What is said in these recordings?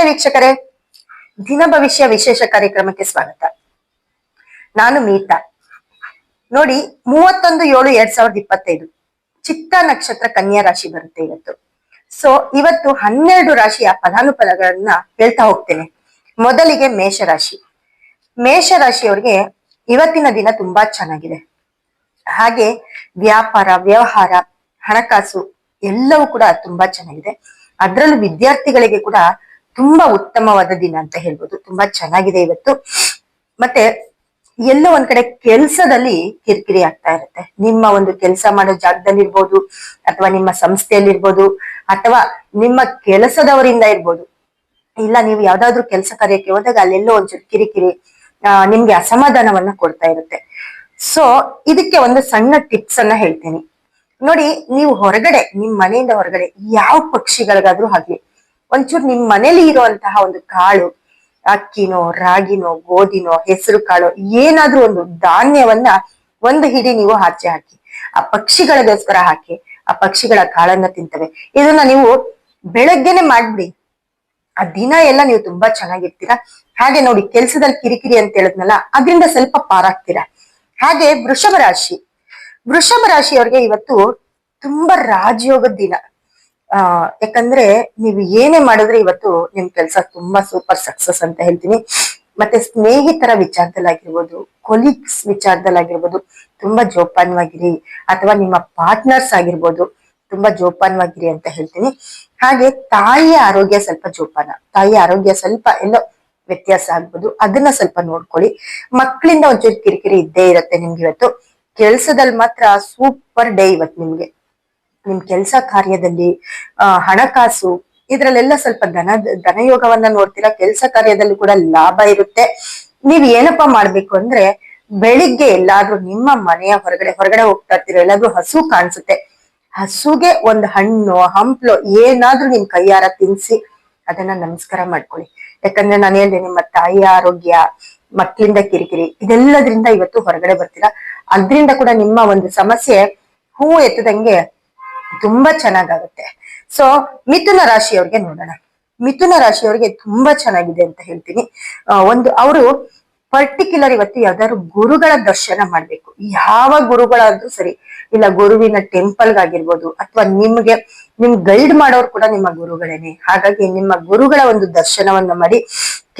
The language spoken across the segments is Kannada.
ನಮಸ್ತೆ ವೀಕ್ಷಕರೇ, ದಿನ ಭವಿಷ್ಯ ವಿಶೇಷ ಕಾರ್ಯಕ್ರಮಕ್ಕೆ ಸ್ವಾಗತ. ನಾನು ಮೀತಾ. ನೋಡಿ, 31/7/2025 ಚಿತ್ತ ನಕ್ಷತ್ರ ಕನ್ಯಾ ರಾಶಿ ಬರುತ್ತೆ ಇವತ್ತು. ಸೊ ಇವತ್ತು 12 ರಾಶಿಯ ಫಲಾನುಫಲಗಳನ್ನ ಹೇಳ್ತಾ ಹೋಗ್ತೇನೆ. ಮೊದಲಿಗೆ ಮೇಷರಾಶಿ. ಮೇಷರಾಶಿಯವರಿಗೆ ಇವತ್ತಿನ ದಿನ ತುಂಬಾ ಚೆನ್ನಾಗಿದೆ. ಹಾಗೆ ವ್ಯಾಪಾರ, ವ್ಯವಹಾರ, ಹಣಕಾಸು ಎಲ್ಲವೂ ಕೂಡ ತುಂಬಾ ಚೆನ್ನಾಗಿದೆ. ಅದರಲ್ಲೂ ವಿದ್ಯಾರ್ಥಿಗಳಿಗೆ ಕೂಡ ತುಂಬಾ ಉತ್ತಮವಾದ ದಿನ ಅಂತ ಹೇಳ್ಬೋದು. ತುಂಬಾ ಚೆನ್ನಾಗಿದೆ ಇವತ್ತು. ಮತ್ತೆ ಎಲ್ಲೋ ಒಂದ್ ಕಡೆ ಕೆಲ್ಸದಲ್ಲಿ ಕಿರಿಕಿರಿ ಆಗ್ತಾ ಇರುತ್ತೆ. ನಿಮ್ಮ ಒಂದು ಕೆಲಸ ಮಾಡೋ ಜಾಗದಲ್ಲಿ ಇರ್ಬೋದು, ಅಥವಾ ನಿಮ್ಮ ಸಂಸ್ಥೆಯಲ್ಲಿ ಇರ್ಬೋದು, ಅಥವಾ ನಿಮ್ಮ ಕೆಲಸದವರಿಂದ ಇರ್ಬೋದು. ಇಲ್ಲ, ನೀವು ಯಾವ್ದಾದ್ರು ಕೆಲಸ ಕಾರ್ಯಕ್ಕೆ ಹೋದಾಗ ಅಲ್ಲೆಲ್ಲೋ ಒಂಚೂರು ಕಿರಿಕಿರಿ ನಿಮ್ಗೆ ಅಸಮಾಧಾನವನ್ನ ಕೊಡ್ತಾ ಇರುತ್ತೆ. ಸೊ ಇದಕ್ಕೆ ಒಂದು ಸಣ್ಣ ಟಿಪ್ಸ್ ಅನ್ನ ಹೇಳ್ತೀನಿ. ನೋಡಿ, ನೀವು ಹೊರಗಡೆ, ನಿಮ್ ಮನೆಯಿಂದ ಹೊರಗಡೆ ಯಾವ ಪಕ್ಷಿಗಳಿಗಾದ್ರೂ ಆಗ್ಲಿ, ಒಂಚೂರು ನಿಮ್ ಮನೇಲಿ ಇರುವಂತಹ ಒಂದು ಕಾಳು, ಅಕ್ಕಿನೋ, ರಾಗಿನೋ, ಗೋಧಿನೋ, ಹೆಸರು ಕಾಳು, ಏನಾದ್ರೂ ಒಂದು ಧಾನ್ಯವನ್ನ ಒಂದು ಹಿಡಿ ನೀವು ಆಚೆ ಹಾಕಿ, ಆ ಪಕ್ಷಿಗಳಿಗೋಸ್ಕರ ಹಾಕಿ. ಆ ಪಕ್ಷಿಗಳ ಕಾಳನ್ನ ತಿಂತವೆ. ಇದನ್ನ ನೀವು ಬೆಳಗ್ಗೆನೆ ಮಾಡ್ಬಿಡಿ. ಆ ದಿನ ಎಲ್ಲ ನೀವು ತುಂಬಾ ಚೆನ್ನಾಗಿರ್ತೀರಾ. ಹಾಗೆ ನೋಡಿ, ಕೆಲ್ಸದಲ್ಲಿ ಕಿರಿಕಿರಿ ಅಂತ ಹೇಳಿದ್ನಲ್ಲ, ಅದರಿಂದ ಸ್ವಲ್ಪ ಪಾರಾಗ್ತೀರಾ. ಹಾಗೆ ವೃಷಭ ರಾಶಿ. ವೃಷಭ ರಾಶಿಯವ್ರಿಗೆ ಇವತ್ತು ತುಂಬಾ ರಾಜಯೋಗದ ದಿನ. ಯಾಕಂದ್ರೆ ನೀವು ಏನೇ ಮಾಡಿದ್ರೆ ಇವತ್ತು ನಿಮ್ ಕೆಲ್ಸ ತುಂಬಾ ಸೂಪರ್ ಸಕ್ಸಸ್ ಅಂತ ಹೇಳ್ತೀನಿ. ಮತ್ತೆ ಸ್ನೇಹಿತರ ವಿಚಾರದಲ್ಲಾಗಿರ್ಬೋದು, ಕೊಲೀಗ್ಸ್ ವಿಚಾರದಲ್ಲಾಗಿರ್ಬೋದು, ತುಂಬಾ ಜೋಪಾನವಾಗಿರಿ. ಅಥವಾ ನಿಮ್ಮ ಪಾರ್ಟ್ನರ್ಸ್ ಆಗಿರ್ಬೋದು, ತುಂಬಾ ಜೋಪಾನವಾಗಿರಿ ಅಂತ ಹೇಳ್ತೀನಿ. ಹಾಗೆ ತಾಯಿಯ ಆರೋಗ್ಯ ಸ್ವಲ್ಪ ಜೋಪಾನ. ತಾಯಿಯ ಆರೋಗ್ಯ ಸ್ವಲ್ಪ ಎಲ್ಲೋ ವ್ಯತ್ಯಾಸ ಆಗ್ಬೋದು, ಅದನ್ನ ಸ್ವಲ್ಪ ನೋಡ್ಕೊಳ್ಳಿ. ಮಕ್ಕಳಿಂದ ಒಂಚೂರು ಕಿರಿಕಿರಿ ಇದ್ದೇ ಇರುತ್ತೆ ನಿಮ್ಗೆ ಇವತ್ತು. ಕೆಲ್ಸದಲ್ಲಿ ಮಾತ್ರ ಸೂಪರ್ ಡೇ ಇವತ್ತು ನಿಮ್ಗೆ. ನಿಮ್ ಕೆಲ್ಸ ಕಾರ್ಯದಲ್ಲಿ, ಹಣಕಾಸು, ಇದ್ರಲ್ಲೆಲ್ಲ ಸ್ವಲ್ಪ ಧನಯೋಗವನ್ನ ನೋಡ್ತೀರಾ. ಕೆಲ್ಸ ಕಾರ್ಯದಲ್ಲಿ ಕೂಡ ಲಾಭ ಇರುತ್ತೆ. ನೀವ್ ಏನಪ್ಪಾ ಮಾಡ್ಬೇಕು ಅಂದ್ರೆ, ಬೆಳಿಗ್ಗೆ ಎಲ್ಲಾದ್ರೂ ನಿಮ್ಮ ಮನೆಯ ಹೊರಗಡೆ ಹೋಗ್ತಾ ಇರ್ತೀರ, ಎಲ್ಲಾದ್ರೂ ಹಸು ಕಾಣಿಸುತ್ತೆ, ಹಸುಗೆ ಒಂದು ಹಣ್ಣು, ಹಂಪ್ಲು ಏನಾದ್ರೂ ನಿಮ್ ಕೈಯಾರ ತಿನ್ಸಿ ಅದನ್ನ ನಮಸ್ಕಾರ ಮಾಡ್ಕೊಳ್ಳಿ. ಯಾಕಂದ್ರೆ ನಾನು ಹೇಳ್ದೆ, ನಿಮ್ಮ ತಾಯಿಯ ಆರೋಗ್ಯ, ಮಕ್ಕಳಿಂದ ಕಿರಿಕಿರಿ, ಇದೆಲ್ಲದ್ರಿಂದ ಇವತ್ತು ಹೊರಗಡೆ ಬರ್ತೀರಾ. ಅದ್ರಿಂದ ಕೂಡ ನಿಮ್ಮ ಒಂದು ಸಮಸ್ಯೆ ಹೂವು ಎತ್ತದಂಗೆ ತುಂಬಾ ಚೆನ್ನಾಗಾಗುತ್ತೆ. ಸೊ ಮಿಥುನ ರಾಶಿಯವ್ರಿಗೆ ನೋಡೋಣ. ಮಿಥುನ ರಾಶಿಯವ್ರಿಗೆ ತುಂಬಾ ಚೆನ್ನಾಗಿದೆ ಅಂತ ಹೇಳ್ತೀನಿ. ಅವರು ಪರ್ಟಿಕ್ಯುಲರ್ ಇವತ್ತು ಯಾವ್ದಾದ್ರು ಗುರುಗಳ ದರ್ಶನ ಮಾಡ್ಬೇಕು. ಯಾವ ಗುರುಗಳಾದ್ರೂ ಸರಿ, ಇಲ್ಲ ಗುರುವಿನ ಟೆಂಪಲ್ಗಾಗಿರ್ಬೋದು, ಅಥವಾ ನಿಮ್ ಗೈಡ್ ಮಾಡೋರು ಕೂಡ ನಿಮ್ಮ ಗುರುಗಳೇನೆ. ಹಾಗಾಗಿ ನಿಮ್ಮ ಗುರುಗಳ ಒಂದು ದರ್ಶನವನ್ನ ಮಾಡಿ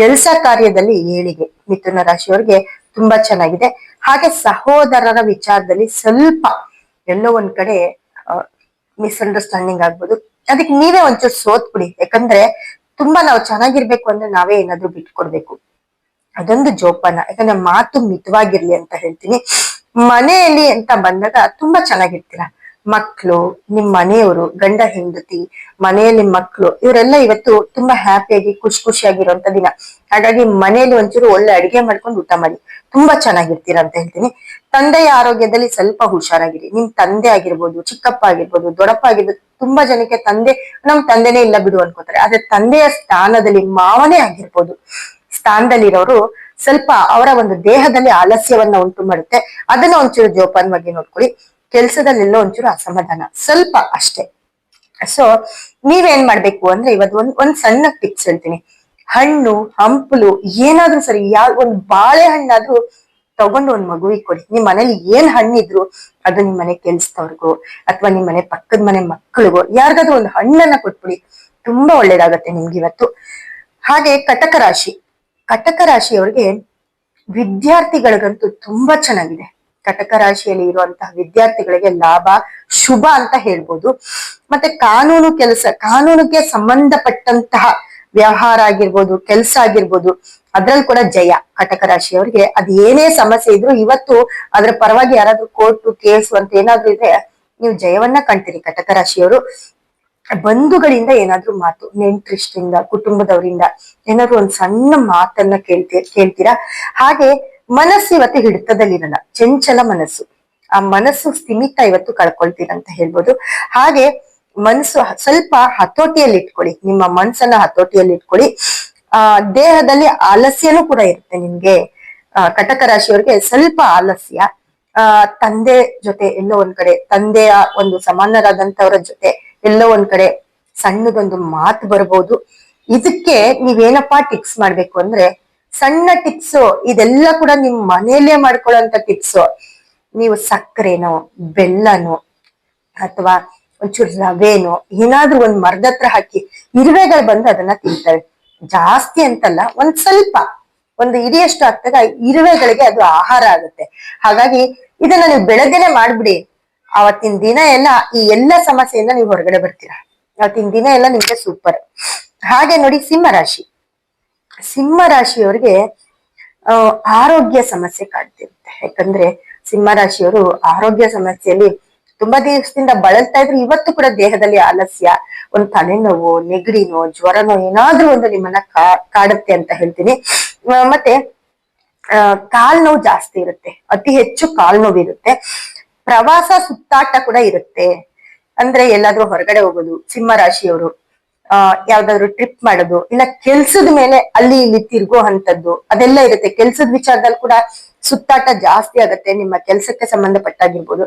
ಕೆಲಸ ಕಾರ್ಯದಲ್ಲಿ ಏಳಿಗೆ ಮಿಥುನ ರಾಶಿಯವ್ರಿಗೆ ತುಂಬಾ ಚೆನ್ನಾಗಿದೆ. ಹಾಗೆ ಸಹೋದರರ ವಿಚಾರದಲ್ಲಿ ಸ್ವಲ್ಪ ಎಲ್ಲೋ ಒಂದ್ ಕಡೆ ಮಿಸ್ಅಂಡರ್ಸ್ಟ್ಯಾಂಡಿಂಗ್ ಆಗ್ಬೋದು. ಅದಕ್ಕೆ ನೀವೇ ಒಂಚೂರು ಸೋತ್ ಬಿಡಿ. ಯಾಕಂದ್ರೆ ತುಂಬಾ ನಾವು ಚೆನ್ನಾಗಿರ್ಬೇಕು ಅಂದ್ರೆ ನಾವೇ ಏನಾದ್ರೂ ಬಿಟ್ಕೊಡ್ಬೇಕು. ಅದೊಂದು ಜೋಪಾನ. ಯಾಕಂದ್ರೆ ಮಾತು ಮಿತವಾಗಿರ್ಲಿ ಅಂತ ಹೇಳ್ತೀನಿ. ಮನೆಯಲ್ಲಿ ಅಂತ ಬಂದಾಗ ತುಂಬಾ ಚೆನ್ನಾಗಿರ್ತೀರಾ. ಮಕ್ಕಳು, ನಿಮ್ ಮನೆಯವರು, ಗಂಡ ಹೆಂಡತಿ, ಮನೆಯಲ್ಲಿ ಮಕ್ಕಳು, ಇವರೆಲ್ಲ ಇವತ್ತು ತುಂಬಾ ಹ್ಯಾಪಿಯಾಗಿ ಖುಷಿಯಾಗಿರುವಂತ ದಿನ. ಹಾಗಾಗಿ ಮನೆಯಲ್ಲಿ ಒಂಚೂರು ಒಳ್ಳೆ ಅಡಿಗೆ ಮಾಡ್ಕೊಂಡು ಊಟ ಮಾಡಿ, ತುಂಬಾ ಚೆನ್ನಾಗಿರ್ತೀರಾ ಅಂತ ಹೇಳ್ತೀನಿ. ತಂದೆಯ ಆರೋಗ್ಯದಲ್ಲಿ ಸ್ವಲ್ಪ ಹುಷಾರಾಗಿರಿ. ನಿಮ್ ತಂದೆ ಆಗಿರ್ಬೋದು, ಚಿಕ್ಕಪ್ಪ ಆಗಿರ್ಬೋದು, ದೊಡ್ಡಪ್ಪ ಆಗಿರ್ಬೋದು. ತುಂಬಾ ಜನಕ್ಕೆ ನಮ್ ತಂದೆನೇ ಇಲ್ಲ ಬಿಡು ಅನ್ಕೋತಾರೆ. ಆದ್ರೆ ತಂದೆಯ ಸ್ಥಾನದಲ್ಲಿ ಮಾವನೇ ಆಗಿರ್ಬೋದು, ಸ್ಥಾನದಲ್ಲಿರೋರು ಸ್ವಲ್ಪ ಅವರ ಒಂದು ದೇಹದಲ್ಲಿ ಆಲಸ್ಯವನ್ನ ಉಂಟು ಮಾಡುತ್ತೆ. ಅದನ್ನ ಒಂಚೂರು ಜೋಪಾನವಾಗಿ ನೋಡ್ಕೊಳ್ಳಿ. ಕೆಲ್ಸದಲ್ಲೆಲ್ಲೋ ಒಂಚೂರು ಅಸಮಾಧಾನ ಸ್ವಲ್ಪ ಅಷ್ಟೇ. ಸೊ ನೀವೇನ್ ಮಾಡ್ಬೇಕು ಅಂದ್ರೆ, ಇವತ್ತು ಒಂದ್ ಸಣ್ಣ ಟಿಪ್ಸ್ ಹೇಳ್ತೀನಿ. ಹಣ್ಣು, ಹಂಪಲು ಏನಾದ್ರೂ ಸರಿ, ಒಂದ್ ಬಾಳೆಹಣ್ಣಾದ್ರೂ ತಗೊಂಡು ಒಂದ್ ಮಗುವಿಗೆ ಕೊಡಿ. ನಿಮ್ ಮನೇಲಿ ಏನ್ ಹಣ್ಣಿದ್ರು ಅದು ನಿಮ್ ಮನೆ ಕೆಲ್ಸದವ್ರಿಗೋ, ಅಥವಾ ನಿಮ್ ಮನೆ ಪಕ್ಕದ ಮನೆ ಮಕ್ಕಳಿಗೋ ಯಾರಿಗಾದ್ರೂ ಒಂದು ಹಣ್ಣನ್ನ ಕೊಟ್ಬಿಡಿ. ತುಂಬಾ ಒಳ್ಳೇದಾಗತ್ತೆ ನಿಮ್ಗೆ ಇವತ್ತು. ಹಾಗೆ ಕಟಕ ರಾಶಿ. ಕಟಕ ರಾಶಿಯವ್ರಿಗೆ ವಿದ್ಯಾರ್ಥಿಗಳಿಗಂತೂ ತುಂಬಾ ಚೆನ್ನಾಗಿದೆ. ಕಟಕ ರಾಶಿಯಲ್ಲಿ ಇರುವಂತಹ ವಿದ್ಯಾರ್ಥಿಗಳಿಗೆ ಲಾಭ, ಶುಭ ಅಂತ ಹೇಳ್ಬೋದು. ಮತ್ತೆ ಕಾನೂನಿಗೆ ಸಂಬಂಧಪಟ್ಟಂತಹ ವ್ಯವಹಾರ ಆಗಿರ್ಬೋದು, ಕೆಲಸ ಆಗಿರ್ಬೋದು, ಅದ್ರಲ್ಲಿ ಕೂಡ ಜಯ. ಕಟಕ ರಾಶಿಯವರಿಗೆ ಅದ್ ಏನೇ ಸಮಸ್ಯೆ ಇದ್ರು ಇವತ್ತು ಅದ್ರ ಪರವಾಗಿ ಯಾರಾದ್ರೂ ಕೋರ್ಟು, ಕೇಸು ಅಂತ ಏನಾದ್ರೂ ಇದ್ರೆ ನೀವು ಜಯವನ್ನ ಕಾಣ್ತೀರಿ ಕಟಕ ರಾಶಿಯವರು. ಬಂಧುಗಳಿಂದ ಏನಾದ್ರೂ ಮಾತು, ನೆಂಟ್ರಿಷ್ಟಿಂದ, ಕುಟುಂಬದವರಿಂದ ಏನಾದ್ರು ಒಂದ್ ಸಣ್ಣ ಮಾತನ್ನ ಕೇಳ್ತೀರಾ. ಹಾಗೆ ಮನಸ್ಸು ಇವತ್ತು ಹಿಡಿತದಲ್ಲಿರಲ್ಲ, ಚಂಚಲ ಮನಸ್ಸು. ಆ ಮನಸ್ಸು ಸ್ಥಿಮಿತ ಇವತ್ತು ಕಳ್ಕೊಳ್ತೀರಂತ ಹೇಳ್ಬೋದು. ಹಾಗೆ ಮನಸ್ಸು ಸ್ವಲ್ಪ ಹತೋಟಿಯಲ್ಲಿ ಇಟ್ಕೊಳ್ಳಿ. ನಿಮ್ಮ ಮನ್ಸನ್ನ ಹತೋಟಿಯಲ್ಲಿ ಇಟ್ಕೊಳ್ಳಿ. ದೇಹದಲ್ಲಿ ಆಲಸ್ಯನೂ ಕೂಡ ಇರುತ್ತೆ ನಿಮ್ಗೆ. ಕಟಕ ರಾಶಿಯವ್ರಿಗೆ ಸ್ವಲ್ಪ ಆಲಸ್ಯ. ತಂದೆ ಜೊತೆ ಎಲ್ಲೋ ಒಂದ್ ಕಡೆ, ತಂದೆಯ ಒಂದು ಸಮಾನರಾದಂತವರ ಜೊತೆ ಎಲ್ಲೋ ಒಂದ್ ಕಡೆ ಸಣ್ಣದೊಂದು ಮಾತು ಬರ್ಬೋದು. ಇದಕ್ಕೆ ನೀವೇನಪ್ಪಾ ಟಿಪ್ಸ್ ಮಾಡ್ಬೇಕು ಅಂದ್ರೆ, ಸಣ್ಣ ಟಿಪ್ಸ್ ಇದೆಲ್ಲ ಕೂಡ ನಿಮ್ ಮನೆಯಲ್ಲೇ ಮಾಡ್ಕೊಳ್ಳೋಂತ ಟಿಪ್ಸ್. ನೀವು ಸಕ್ಕರೆನೋ ಬೆಲ್ಲನೋ ಅಥವಾ ಒಂಚೂರು ರವೆನೋ ಏನಾದ್ರೂ ಒಂದ್ ಮರದ ಹತ್ರ ಹಾಕಿ ಇರುವೆಗಳು ಬಂದು ಅದನ್ನ ತಿಂತವೆ. ಜಾಸ್ತಿ ಅಂತಲ್ಲ, ಒಂದ್ ಸ್ವಲ್ಪ ಒಂದು ಇಡಿಯಷ್ಟು ಆಗ್ತದೆ, ಇರುವೆಗಳಿಗೆ ಅದು ಆಹಾರ ಆಗುತ್ತೆ. ಹಾಗಾಗಿ ಇದನ್ನ ನೀವು ಬೆಳಗ್ಗೆನೆ ಮಾಡ್ಬಿಡಿ. ಅವತ್ತಿನ ದಿನ ಎಲ್ಲ ಈ ಎಲ್ಲ ಸಮಸ್ಯೆಯಿಂದ ನೀವು ಹೊರಗಡೆ ಬರ್ತೀರಾ. ಅವತ್ತಿನ ದಿನ ಎಲ್ಲ ನಿಮ್ಗೆ ಸೂಪರ್. ಹಾಗೆ ನೋಡಿ, ಸಿಂಹ ರಾಶಿಯವರಿಗೆ ಆರೋಗ್ಯ ಸಮಸ್ಯೆ ಕಾಡ್ತಿರುತ್ತೆ. ಯಾಕಂದ್ರೆ ಸಿಂಹ ರಾಶಿಯವರು ಆರೋಗ್ಯ ಸಮಸ್ಯೆಯಲ್ಲಿ ತುಂಬಾ ದಿವಸದಿಂದ ಬಳಲ್ತಾ ಇದ್ರು. ಇವತ್ತು ಕೂಡ ದೇಹದಲ್ಲಿ ಆಲಸ್ಯ, ಒಂದು ತಲೆನೋವು, ನೆಗಡಿನೋ, ಜ್ವರನೋ ಏನಾದ್ರೂ ಒಂದು ನಿಮ್ಮನ್ನ ಕಾಡುತ್ತೆ ಅಂತ ಹೇಳ್ತೀನಿ. ಮತ್ತೆ ಕಾಲ್ ನೋವು ಜಾಸ್ತಿ ಇರುತ್ತೆ, ಅತಿ ಹೆಚ್ಚು ಕಾಲ್ ನೋವು ಇರುತ್ತೆ. ಪ್ರವಾಸ ಸುತ್ತಾಟ ಕೂಡ ಇರುತ್ತೆ. ಅಂದ್ರೆ ಎಲ್ಲಾದ್ರೂ ಹೊರಗಡೆ ಹೋಗೋದು, ಸಿಂಹ ರಾಶಿಯವರು ಯಾವ್ದಾದ್ರು ಟ್ರಿಪ್ ಮಾಡೋದು, ಇಲ್ಲ ಕೆಲ್ಸದ ಮೇಲೆ ಅಲ್ಲಿ ಇಲ್ಲಿ ತಿರ್ಗೋ ಅಂತದ್ದು ಅದೆಲ್ಲ ಇರುತ್ತೆ. ಕೆಲ್ಸದ ವಿಚಾರದಲ್ಲಿ ಕೂಡ ಸುತ್ತಾಟ ಜಾಸ್ತಿ ಆಗತ್ತೆ. ನಿಮ್ಮ ಕೆಲ್ಸಕ್ಕೆ ಸಂಬಂಧಪಟ್ಟಾಗಿರ್ಬೋದು.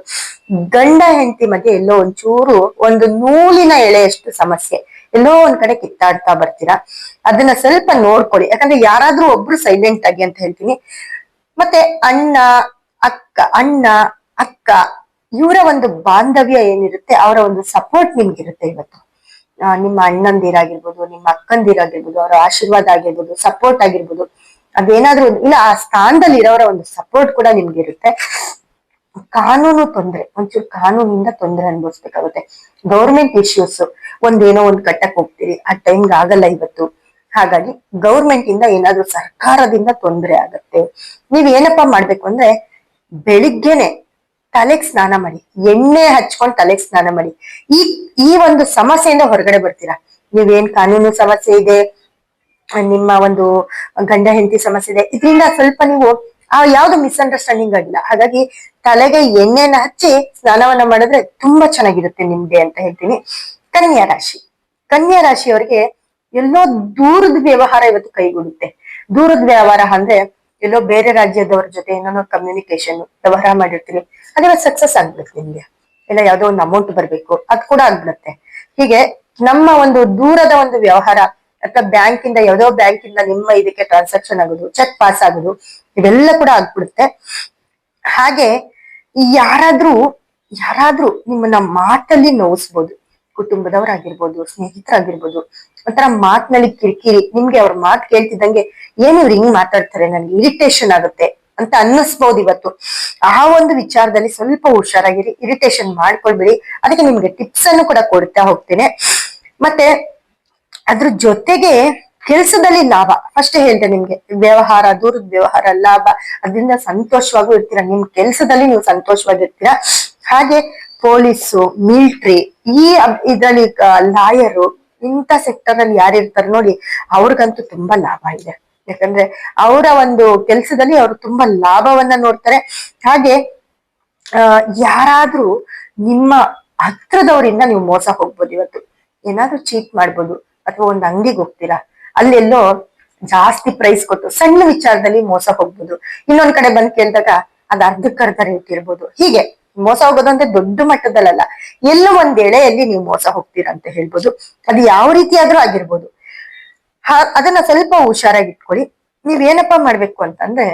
ಗಂಡ ಹೆಂಡತಿ ಮಧ್ಯೆ ಎಲ್ಲೋ ಒಂಚೂರು ಒಂದು ನೂಲಿನ ಎಳೆಯಷ್ಟು ಸಮಸ್ಯೆ, ಎಲ್ಲೋ ಒಂದ್ ಕಡೆ ಕಿತ್ತಾಡ್ತಾ ಬರ್ತೀರಾ. ಅದನ್ನ ಸ್ವಲ್ಪ ನೋಡ್ಕೊಳ್ಳಿ. ಯಾಕಂದ್ರೆ ಯಾರಾದ್ರೂ ಒಬ್ರು ಸೈಲೆಂಟ್ ಆಗಿ ಅಂತ ಹೇಳ್ತೀನಿ. ಮತ್ತೆ ಅಣ್ಣ ಅಕ್ಕ ಇವರ ಒಂದು ಬಾಂಧವ್ಯ ಏನಿರುತ್ತೆ, ಅವರ ಒಂದು ಸಪೋರ್ಟ್ ನಿಮ್ಗಿರುತ್ತೆ ಇವತ್ತು. ನಿಮ್ಮ ಅಣ್ಣಂದಿರಾಗಿರ್ಬೋದು, ನಿಮ್ಮ ಅಕ್ಕಂದಿರಾಗಿರ್ಬೋದು, ಅವರ ಆಶೀರ್ವಾದ ಆಗಿರ್ಬೋದು, ಸಪೋರ್ಟ್ ಆಗಿರ್ಬೋದು, ಅದೇನಾದ್ರೂ ಇಲ್ಲ ಆ ಸ್ಥಾನದಲ್ಲಿ ಇರೋರ ಒಂದು ಸಪೋರ್ಟ್ ಕೂಡ ನಿಮ್ಗಿರುತ್ತೆ. ಕಾನೂನು ತೊಂದ್ರೆ, ಒಂಚೂರು ಕಾನೂನಿಂದ ತೊಂದರೆ ಅನುಭವಿಸ್ಬೇಕಾಗುತ್ತೆ. ಗೌರ್ಮೆಂಟ್ ಇಶ್ಯೂಸ್, ಒಂದೇನೋ ಒಂದ್ ಕಟ್ಟಕ್ ಹೋಗ್ತೀರಿ, ಆ ಟೈಮ್ಗೆ ಆಗಲ್ಲ ಇವತ್ತು. ಹಾಗಾಗಿ ಗೌರ್ಮೆಂಟ್ ಇಂದ ಏನಾದ್ರೂ ಸರ್ಕಾರದಿಂದ ತೊಂದರೆ ಆಗತ್ತೆ. ನೀವ್ ಏನಪ್ಪಾ ಮಾಡ್ಬೇಕು ಅಂದ್ರೆ, ಬೆಳಿಗ್ಗೆನೆ ತಲೆಗ್ ಸ್ನಾನ ಮಾಡಿ, ಎಣ್ಣೆ ಹಚ್ಕೊಂಡ್ ತಲೆಗ್ ಸ್ನಾನ ಮಾಡಿ. ಈ ಈ ಒಂದು ಸಮಸ್ಯೆಯಿಂದ ಹೊರಗಡೆ ಬರ್ತೀರಾ. ನೀವೇನ್ ಕಾನೂನು ಸಮಸ್ಯೆ ಇದೆ, ನಿಮ್ಮ ಒಂದು ಗಂಡ ಹೆಂಡತಿ ಸಮಸ್ಯೆ ಇದೆ, ಇದರಿಂದ ಸ್ವಲ್ಪ ನೀವು ಯಾವ್ದು ಮಿಸ್ಅಂಡರ್ಸ್ಟ್ಯಾಂಡಿಂಗ್ ಆಗಿಲ್ಲ. ಹಾಗಾಗಿ ತಲೆಗೆ ಎಣ್ಣೆನ ಹಚ್ಚಿ ಸ್ನಾನವನ್ನ ಮಾಡಿದ್ರೆ ತುಂಬಾ ಚೆನ್ನಾಗಿರುತ್ತೆ ನಿಮ್ಗೆ ಅಂತ ಹೇಳ್ತೀನಿ. ಕನ್ಯಾ ರಾಶಿಯವರಿಗೆ ಎಲ್ಲೋ ದೂರದ ವ್ಯವಹಾರ ಇವತ್ತು ಕೈಗೂಡುತ್ತೆ. ದೂರದ ವ್ಯವಹಾರ ಅಂದ್ರೆ ಎಲ್ಲೋ ಬೇರೆ ರಾಜ್ಯದವ್ರ ಜೊತೆ ಏನೋ ಕಮ್ಯುನಿಕೇಶನ್ ವ್ಯವಹಾರ ಮಾಡಿರ್ತೀರಿ, ಅದೆಲ್ಲ ಸಕ್ಸಸ್ ಆಗ್ಬಿಡುತ್ತೆ ನಿಮ್ಗೆ. ಇಲ್ಲ ಯಾವ್ದೋ ಒಂದು ಅಮೌಂಟ್ ಬರ್ಬೇಕು, ಅದ್ ಕೂಡ ಆಗ್ಬಿಡುತ್ತೆ. ಹೀಗೆ ನಮ್ಮ ಒಂದು ದೂರದ ಒಂದು ವ್ಯವಹಾರ, ಅಥವಾ ಬ್ಯಾಂಕ್ ಇಂದ ಯಾವ್ದೋ ಬ್ಯಾಂಕ್ ಇಂದ ನಿಮ್ಮ ಇದಕ್ಕೆ ಟ್ರಾನ್ಸಾಕ್ಷನ್ ಆಗೋದು, ಚೆಕ್ ಪಾಸ್ ಆಗೋದು, ಇದೆಲ್ಲ ಕೂಡ ಆಗ್ಬಿಡುತ್ತೆ. ಹಾಗೆ ಯಾರಾದ್ರೂ ನಿಮ್ಮನ್ನ ಮಾತಲ್ಲಿ ನೋಯಿಸ್ಬೋದು. ಕುಟುಂಬದವರಾಗಿರ್ಬೋದು, ಸ್ನೇಹಿತರಾಗಿರ್ಬೋದು. ಒಂಥರ ಮಾತಿನಲ್ಲಿ ಕಿರಿಕಿರಿ, ನಿಮ್ಗೆ ಅವ್ರ ಮಾತು ಕೇಳ್ತಿದ್ದಂಗೆ ಏನು ಇವ್ರು ಹಿಂಗ್ ಮಾತಾಡ್ತಾರೆ, ನನ್ಗೆ ಇರಿಟೇಷನ್ ಆಗುತ್ತೆ ಅಂತ ಅನ್ನಿಸ್ಬೋದು ಇವತ್ತು. ಆ ಒಂದು ವಿಚಾರದಲ್ಲಿ ಸ್ವಲ್ಪ ಹುಷಾರಾಗಿರಿ, ಇರಿಟೇಷನ್ ಮಾಡ್ಕೊಳ್ಬೇಡಿ. ಅದಕ್ಕೆ ನಿಮ್ಗೆ ಟಿಪ್ಸ್ ಅನ್ನು ಕೂಡ ಕೊಡ್ತಾ ಹೋಗ್ತೇನೆ. ಮತ್ತೆ ಅದ್ರ ಜೊತೆಗೆ ಕೆಲ್ಸದಲ್ಲಿ ಲಾಭ, ಫಸ್ಟ್ ಹೇಳ್ದೆ ನಿಮ್ಗೆ, ವ್ಯವಹಾರ, ದೂರದ ವ್ಯವಹಾರ, ಲಾಭ, ಅದರಿಂದ ಸಂತೋಷವಾಗೂ ಇರ್ತೀರಾ. ನಿಮ್ ಕೆಲ್ಸದಲ್ಲಿ ನೀವು ಸಂತೋಷವಾಗಿರ್ತೀರಾ. ಹಾಗೆ ಪೊಲೀಸು, ಮಿಲಿಟ್ರಿ, ಇದ್ರಲ್ಲಿ ಲಾಯರು, ಇಂಥ ಸೆಕ್ಟರ್ ಅಲ್ಲಿ ಯಾರಿರ್ತಾರೆ ನೋಡಿ, ಅವ್ರಿಗಂತೂ ತುಂಬಾ ಲಾಭ ಇದೆ. ಯಾಕಂದ್ರೆ ಅವರ ಒಂದು ಕೆಲ್ಸದಲ್ಲಿ ಅವರು ತುಂಬಾ ಲಾಭವನ್ನ ನೋಡ್ತಾರೆ. ಹಾಗೆ ಯಾರಾದ್ರೂ ನಿಮ್ಮ ಹತ್ರದವರಿಂದ ನೀವು ಮೋಸ ಹೋಗ್ಬೋದು ಇವತ್ತು. ಏನಾದ್ರೂ ಚೀಟ್ ಮಾಡ್ಬೋದು, ಅಥವಾ ಒಂದ್ ಅಂಗಡಿಗೆ ಹೋಗ್ತೀರಾ, ಅಲ್ಲೆಲ್ಲೋ ಜಾಸ್ತಿ ಪ್ರೈಸ್ ಕೊಟ್ಟು ಸಣ್ಣ ವಿಚಾರದಲ್ಲಿ ಮೋಸ ಹೋಗ್ಬೋದು. ಇನ್ನೊಂದ್ ಕಡೆ ಬಂದ್ ಕೇಳಿದಾಗ ಅದ್ ಅರ್ಧಕ್ಕರ್ಧ ರೇಟ್ ಇರ್ಬೋದು. ಹೀಗೆ ಮೋಸ ಹೋಗೋದು ಅಂದ್ರೆ ದೊಡ್ಡ ಮಟ್ಟದಲ್ಲ, ಎಲ್ಲೋ ಒಂದ್ ಎಳೆಯಲ್ಲಿ ನೀವು ಮೋಸ ಹೋಗ್ತೀರಾ ಅಂತ ಹೇಳ್ಬೋದು. ಅದು ಯಾವ ರೀತಿ ಆದ್ರೂ ಆಗಿರ್ಬೋದು. ಅದನ್ನ ಸ್ವಲ್ಪ ಹುಷಾರಾಗಿ ಇಟ್ಕೊಳ್ಳಿ. ನೀವೇನಪ್ಪಾ ಮಾಡ್ಬೇಕು ಅಂತಂದ್ರೆ,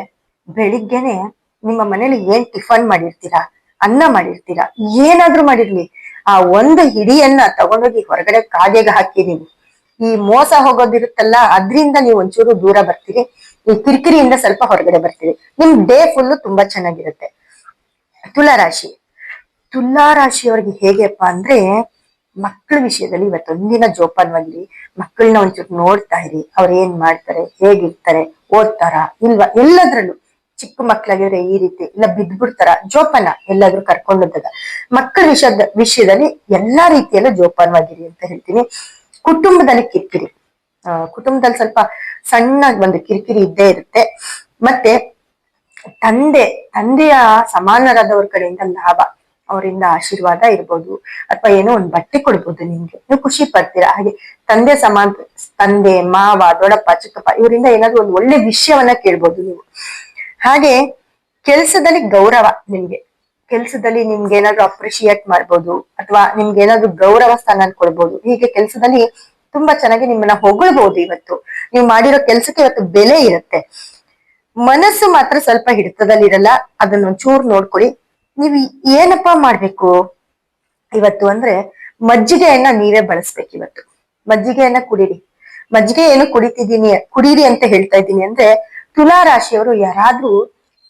ಬೆಳಿಗ್ಗೆನೆ ನಿಮ್ಮ ಮನೇಲಿ ಏನ್ ಟಿಫನ್ ಮಾಡಿರ್ತೀರಾ, ಅನ್ನ ಮಾಡಿರ್ತೀರಾ, ಏನಾದ್ರೂ ಮಾಡಿರ್ಲಿ, ಆ ಒಂದು ಹಿಡಿಯನ್ನ ತಗೊಂಡೋಗಿ ಹೊರಗಡೆ ಕಾಗೆಗೆ ಹಾಕಿ ನೀವು ಈ ಮೋಸ ಹೋಗೋದಿರುತ್ತಲ್ಲ, ಅದ್ರಿಂದ ನೀವು ಒಂಚೂರು ದೂರ ಬರ್ತೀರಿ. ಈ ಕಿರಿಕಿರಿಯಿಂದ ಸ್ವಲ್ಪ ಹೊರಗಡೆ ಬರ್ತೀರಿ. ನಿಮ್ ಡೇ ಫುಲ್ಲು ತುಂಬಾ ಚೆನ್ನಾಗಿರುತ್ತೆ. ತುಲಾ ರಾಶಿಯವ್ರಿಗೆ ಹೇಗೆಪ್ಪ ಅಂದ್ರೆ, ಮಕ್ಕಳ ವಿಷಯದಲ್ಲಿ ಇವತ್ತೊಂದಿನ ಜೋಪಾನವಾಗಿರಿ. ಮಕ್ಕಳನ್ನ ಒಂಚೂರು ನೋಡ್ತಾ ಇರಿ, ಅವ್ರ ಏನ್ ಮಾಡ್ತಾರೆ, ಹೇಗಿರ್ತಾರೆ, ಓದ್ತಾರ ಇಲ್ವಾ, ಎಲ್ಲದ್ರಲ್ಲೂ. ಚಿಕ್ಕ ಮಕ್ಳಾಗಿದ್ರೆ ಈ ರೀತಿ ಇಲ್ಲ ಬಿದ್ಬಿಡ್ತಾರ, ಜೋಪಾನ ಎಲ್ಲಾದ್ರೂ ಕರ್ಕೊಂಡೋದಾಗ. ಮಕ್ಕಳ ವಿಷಯದಲ್ಲಿ ಎಲ್ಲಾ ರೀತಿಯಲ್ಲೂ ಜೋಪಾನವಾಗಿರಿ ಅಂತ ಹೇಳ್ತೀನಿ. ಕುಟುಂಬದಲ್ಲಿ ಕಿರಿಕಿರಿ, ಕುಟುಂಬದಲ್ಲಿ ಸ್ವಲ್ಪ ಸಣ್ಣ ಒಂದು ಕಿರಿಕಿರಿ ಇದ್ದೇ ಇರುತ್ತೆ. ಮತ್ತೆ ತಂದೆಯ ಸಮಾನರಾದವ್ರ ಕಡೆಯಿಂದ ಲಾಭ, ಅವರಿಂದ ಆಶೀರ್ವಾದ ಇರ್ಬೋದು, ಅಥವಾ ಏನೋ ಒಂದ್ ಬಟ್ಟೆ ಕೊಡ್ಬೋದು, ನಿಮ್ಗೆ ನೀವು ಖುಷಿ ಪಡ್ತೀರಾ. ಹಾಗೆ ತಂದೆ, ಮಾವ, ದೊಡ್ಡಪ್ಪ, ಚಿಕ್ಕಪ್ಪ ಇವರಿಂದ ಏನಾದ್ರು ಒಂದು ಒಳ್ಳೆ ವಿಷಯವನ್ನ ಕೇಳ್ಬೋದು ನೀವು. ಹಾಗೆ ಕೆಲ್ಸದಲ್ಲಿ ಗೌರವ, ಕೆಲ್ಸದಲ್ಲಿ ನಿಮ್ಗೆ ಏನಾದ್ರು ಅಪ್ರಿಶಿಯೇಟ್ ಮಾಡ್ಬೋದು, ಅಥವಾ ನಿಮ್ಗೆ ಏನಾದ್ರು ಗೌರವ ಸ್ಥಾನ ಕೊಡ್ಬೋದು. ಹೀಗೆ ಕೆಲ್ಸದಲ್ಲಿ ತುಂಬಾ ಚೆನ್ನಾಗಿ ನಿಮ್ಮನ್ನ ಹೊಗಳ್ಬಹುದು. ಇವತ್ತು ನೀವು ಮಾಡಿರೋ ಕೆಲ್ಸಕ್ಕೆ ಇವತ್ತು ಬೆಲೆ ಇರುತ್ತೆ. ಮನಸ್ಸು ಮಾತ್ರ ಸ್ವಲ್ಪ ಹಿಡಿತದಲ್ಲಿರಲ್ಲ. ಅದನ್ನ ಒಂಚೂರು ನೋಡ್ಕೊಳ್ಳಿ. ನೀವು ಏನಪ್ಪಾ ಮಾಡ್ಬೇಕು ಇವತ್ತು ಅಂದ್ರೆ, ಮಜ್ಜಿಗೆಯನ್ನ ನೀವೇ ಬಳಸ್ಬೇಕು. ಇವತ್ತು ಮಜ್ಜಿಗೆಯನ್ನ ಕುಡೀರಿ. ಮಜ್ಜಿಗೆ ಏನು ಕುಡೀರಿ ಅಂತ ಹೇಳ್ತಾ ಇದ್ದೀನಿ ಅಂದ್ರೆ, ತುಲಾ ರಾಶಿಯವರು ಯಾರಾದ್ರೂ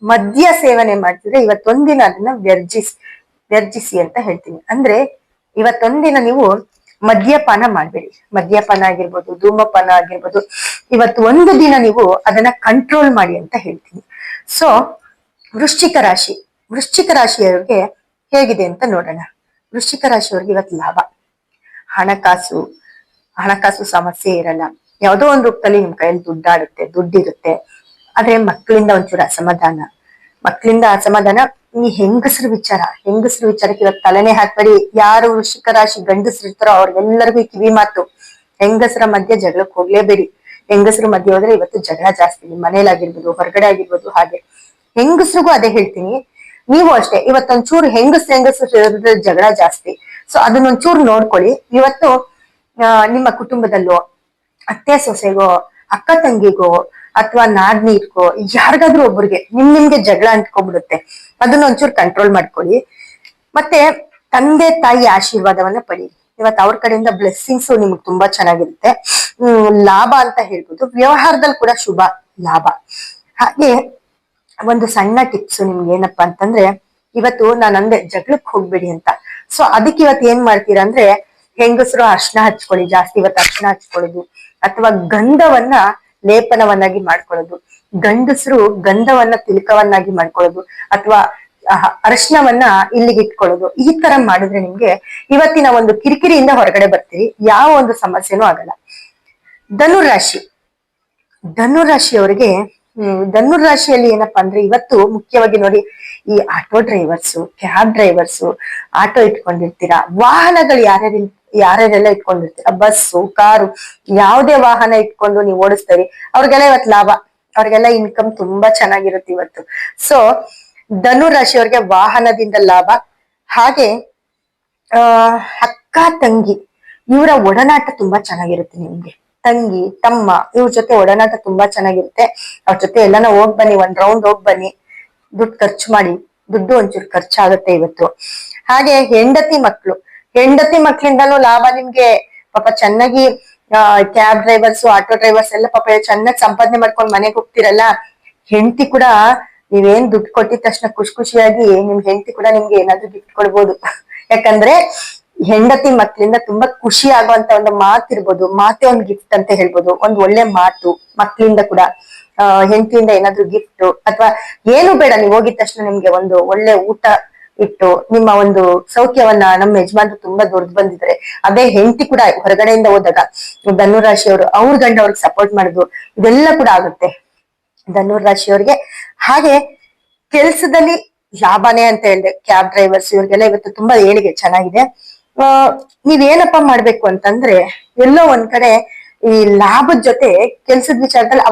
ಮದ್ಯ ಸೇವನೆ ಮಾಡ್ತಿದ್ರೆ ಇವತ್ತೊಂದಿನ ಅದನ್ನ ವ್ಯರ್ಜಿಸಿ ಅಂತ ಹೇಳ್ತೀನಿ. ಅಂದ್ರೆ ಇವತ್ತೊಂದಿನ ನೀವು ಮದ್ಯಪಾನ ಮಾಡ್ಬೇಡಿ. ಮದ್ಯಪಾನ ಆಗಿರ್ಬೋದು, ಧೂಮಪಾನ ಆಗಿರ್ಬೋದು, ಇವತ್ತು ಒಂದು ದಿನ ನೀವು ಅದನ್ನ ಕಂಟ್ರೋಲ್ ಮಾಡಿ ಅಂತ ಹೇಳ್ತೀನಿ. ಸೊ ವೃಶ್ಚಿಕ ರಾಶಿಯವರಿಗೆ ಹೇಗಿದೆ ಅಂತ ನೋಡೋಣ. ವೃಶ್ಚಿಕ ರಾಶಿಯವ್ರಿಗೆ ಇವತ್ತು ಲಾಭ. ಹಣಕಾಸು ಸಮಸ್ಯೆ ಇರಲ್ಲ. ಯಾವುದೋ ಒಂದು ರೂಪದಲ್ಲಿ ನಿಮ್ ಕೈಯಲ್ಲಿ ದುಡ್ಡಿರುತ್ತೆ. ಆದ್ರೆ ಮಕ್ಕಳಿಂದ ಒಂಚೂರು ಅಸಮಾಧಾನ. ಈ ಹೆಂಗಸರ ವಿಚಾರಕ್ಕೆ ಇವತ್ತು ತಲೆನೇ ಹಾಕ್ಬೇಡಿ. ಯಾರು ವೃಶ್ಚಿಕ ರಾಶಿ ಗಂಡಸರು ಇರ್ತಾರೋ ಅವ್ರಿಗೆಲ್ಲರಿಗೂ ಕಿವಿ ಮಾತು, ಹೆಂಗಸರ ಮಧ್ಯೆ ಜಗಳಕ್ಕೆ ಹೋಗ್ಲೇಬೇಡಿ. ಹೆಂಗಸರ ಮಧ್ಯೆ ಹೋದ್ರೆ ಇವತ್ತು ಜಗಳ ಜಾಸ್ತಿ, ನಿಮ್ ಮನೇಲಾಗಿರ್ಬೋದು, ಹೊರಗಡೆ ಆಗಿರ್ಬೋದು. ಹಾಗೆ ಹೆಂಗಸ್ರಿಗೂ ಅದೇ ಹೇಳ್ತೀನಿ. ನೀವು ಅಷ್ಟೇ ಇವತ್ತೊಂಚೂರು ಹೆಂಗಸರು ಜಗಳ ಜಾಸ್ತಿ. ಸೊ ಅದನ್ನೊಂಚೂರು ನೋಡ್ಕೊಳ್ಳಿ. ಇವತ್ತು ನಿಮ್ಮ ಕುಟುಂಬದಲ್ಲೋ, ಅತ್ತೆ ಸೊಸೆಗೋ, ಅಕ್ಕ ತಂಗಿಗೋ, ಅಥವಾ ನಾದ್ನೀರ್ಗೋ, ಯಾರಿಗಾದ್ರೂ ಒಬ್ರಿಗೆ ನಿಮ್ಗೆ ಜಗಳ ಅಂಟ್ಕೊಂಡ್ಬಿಡುತ್ತೆ. ಅದನ್ನ ಒಂಚೂರು ಕಂಟ್ರೋಲ್ ಮಾಡ್ಕೊಳ್ಳಿ. ಮತ್ತೆ ತಂದೆ ತಾಯಿ ಆಶೀರ್ವಾದವನ್ನ ಪಡೀರಿ. ಇವತ್ತು ಅವ್ರ ಕಡೆಯಿಂದ ಬ್ಲೆಸ್ಸಿಂಗ್ಸ್ ನಿಮ್ಗೆ ತುಂಬಾ ಚೆನ್ನಾಗಿರುತ್ತೆ. ಲಾಭ ಅಂತ ಹೇಳ್ಬೋದು. ವ್ಯವಹಾರದಲ್ಲಿ ಕೂಡ ಶುಭ ಲಾಭ. ಹಾಗೆ ಒಂದು ಸಣ್ಣ ಟಿಪ್ಸ್ ನಿಮ್ಗೆ ಏನಪ್ಪಾ ಅಂತಂದ್ರೆ, ಇವತ್ತು ನಾನು ಅಂದೆ ಜಗಳಕ್ಕೆ ಹೋಗ್ಬೇಡಿ ಅಂತ. ಸೊ ಅದಕ್ಕೆ ಇವತ್ತು ಏನ್ ಮಾಡ್ತೀರಾ ಅಂದ್ರೆ, ಹೆಂಗಸರು ಅರ್ಶನ ಹಚ್ಕೊಳ್ಳಿ. ಜಾಸ್ತಿ ಇವತ್ತು ಅರ್ಶನ ಹಚ್ಕೊಳ್ಳೋದು, ಅಥವಾ ಗಂಧವನ್ನ ಲೇಪನವನ್ನಾಗಿ ಮಾಡ್ಕೊಳ್ಳೋದು, ಗಂಡಸರು ಗಂಧವನ್ನ ತಿಲಕವನ್ನಾಗಿ ಮಾಡ್ಕೊಳ್ಳೋದು, ಅಥವಾ ಅರಿಶಿನವನ್ನ ಇಲ್ಲಿಗೆ ಇಟ್ಕೊಳ್ಳೋದು. ಈ ತರ ಮಾಡಿದ್ರೆ ನಿಮ್ಗೆ ಇವತ್ತಿನ ಒಂದು ಕಿರಿಕಿರಿಯಿಂದ ಹೊರಗಡೆ ಬರ್ತೀರಿ. ಯಾವ ಒಂದು ಸಮಸ್ಯೆನೂ ಆಗಲ್ಲ. ಧನುರಾಶಿಯವರಿಗೆ ಧನುರಾಶಿಯಲ್ಲಿ ಏನಪ್ಪಾ ಅಂದ್ರೆ, ಇವತ್ತು ಮುಖ್ಯವಾಗಿ ನೋಡಿ, ಈ auto drivers, cab drivers, auto ಇಟ್ಕೊಂಡಿರ್ತೀರಾ, ವಾಹನಗಳು ಯಾರ್ಯಾರೆಲ್ಲ ಇಟ್ಕೊಂಡಿರ್ತೀರಾ, ಬಸ್ಸು, ಕಾರು, ಯಾವುದೇ ವಾಹನ ಇಟ್ಕೊಂಡು ನೀವು ಓಡಿಸ್ತೀರಿ, ಅವ್ರಿಗೆಲ್ಲ ಇವತ್ತು ಲಾಭ. ಅವ್ರಿಗೆಲ್ಲ ಇನ್ಕಮ್ ತುಂಬಾ ಚೆನ್ನಾಗಿರುತ್ತೆ ಇವತ್ತು. ಸೊ ಧನುರಾಶಿಯವ್ರಿಗೆ ವಾಹನದಿಂದ ಲಾಭ. ಹಾಗೆ ಅಕ್ಕ ತಂಗಿ ಇವರ ಒಡನಾಟ ತುಂಬಾ ಚೆನ್ನಾಗಿರುತ್ತೆ ನಿಮ್ಗೆ. ತಂಗಿ ತಮ್ಮ ಇವ್ರ ಜೊತೆ ಒಡನಾಟ ತುಂಬಾ ಚೆನ್ನಾಗಿರುತ್ತೆ. ಅವ್ರ ಜೊತೆ ಎಲ್ಲಾನ ಹೋಗ್ ಬನ್ನಿ, ಒಂದ್ ರೌಂಡ್ ಹೋಗ್ ಬನ್ನಿ, ದುಡ್ಡು ಖರ್ಚು ಮಾಡಿ. ದುಡ್ಡು ಒಂಚೂರು ಖರ್ಚಾಗುತ್ತೆ ಇವತ್ತು. ಹಾಗೆ ಹೆಂಡತಿ ಮಕ್ಳಿಂದಲೂ ಲಾಭ ನಿಮ್ಗೆ. ಪಾಪ ಚೆನ್ನಾಗಿ ಕ್ಯಾಬ್ ಡ್ರೈವರ್ಸ್, ಆಟೋ ಡ್ರೈವರ್ಸ್ ಎಲ್ಲ ಪಾಪ ಚೆನ್ನಾಗಿ ಸಂಪಾದನೆ ಮಾಡ್ಕೊಂಡು ಮನೆಗೆ ಹೋಗ್ತಿರಲ್ಲ. ಹೆಂಡತಿ ಕೂಡ ನೀವೇನ್ ದುಡ್ಡು ಕೊಟ್ಟಿದ ತಕ್ಷಣ ಖುಷಿಯಾಗಿ ನಿಮ್ ಹೆಂಡತಿ ಕೂಡ ನಿಮ್ಗೆ ಏನಾದ್ರು ಗಿಫ್ಟ್ ಕೊಡ್ಬೋದು. ಯಾಕಂದ್ರೆ ಹೆಂಡತಿ ಮಕ್ಳಿಂದ ತುಂಬಾ ಖುಷಿ ಆಗುವಂತ ಒಂದು ಮಾತಿರ್ಬೋದು. ಮಾತೆ ಒಂದು ಗಿಫ್ಟ್ ಅಂತ ಹೇಳ್ಬೋದು. ಒಂದ್ ಒಳ್ಳೆ ಮಾತು ಮಕ್ಳಿಂದ ಕೂಡ, ಹೆಂಡತಿಯಿಂದ ಏನಾದ್ರು ಗಿಫ್ಟ್, ಅಥವಾ ಏನು ಬೇಡ, ನೀವು ಹೋಗಿದ ತಕ್ಷಣ ನಿಮ್ಗೆ ಒಂದು ಒಳ್ಳೆ ಊಟ ಇಟ್ಟು ನಿಮ್ಮ ಒಂದು ಸೌಖ್ಯವನ್ನ ನಮ್ಮ ಯಜಮಾನ್ರು ತುಂಬಾ ದೊಡ್ಡ ಬಂದಿದ್ರೆ, ಅದೇ ಹೆಂಡತಿ ಕೂಡ ಹೊರಗಡೆಯಿಂದ ಹೋದಾಗ ಧನುರಾಶಿಯವರು ಅವ್ರ ಗಂಡ ಅವ್ರಿಗೆ ಸಪೋರ್ಟ್ ಮಾಡುದು, ಇದೆಲ್ಲ ಕೂಡ ಆಗುತ್ತೆ ಧನುರಾಶಿಯವ್ರಿಗೆ. ಹಾಗೆ ಕೆಲ್ಸದಲ್ಲಿ ಲಾಭನೇ ಅಂತ ಹೇಳಿದೆ. ಕ್ಯಾಬ್ ಡ್ರೈವರ್ಸ್ ಇವ್ರಿಗೆಲ್ಲ ಇವತ್ತು ತುಂಬಾ ಏಳಿಗೆ ಚೆನ್ನಾಗಿದೆ. ನೀವೇನಪ್ಪಾ ಮಾಡ್ಬೇಕು ಅಂತಂದ್ರೆ, ಎಲ್ಲೋ ಒಂದ್ ಕಡೆ ಈ ಲಾಭದ ಜೊತೆ ಕೆಲ್ಸದ ವಿಚಾರದಲ್ಲಿ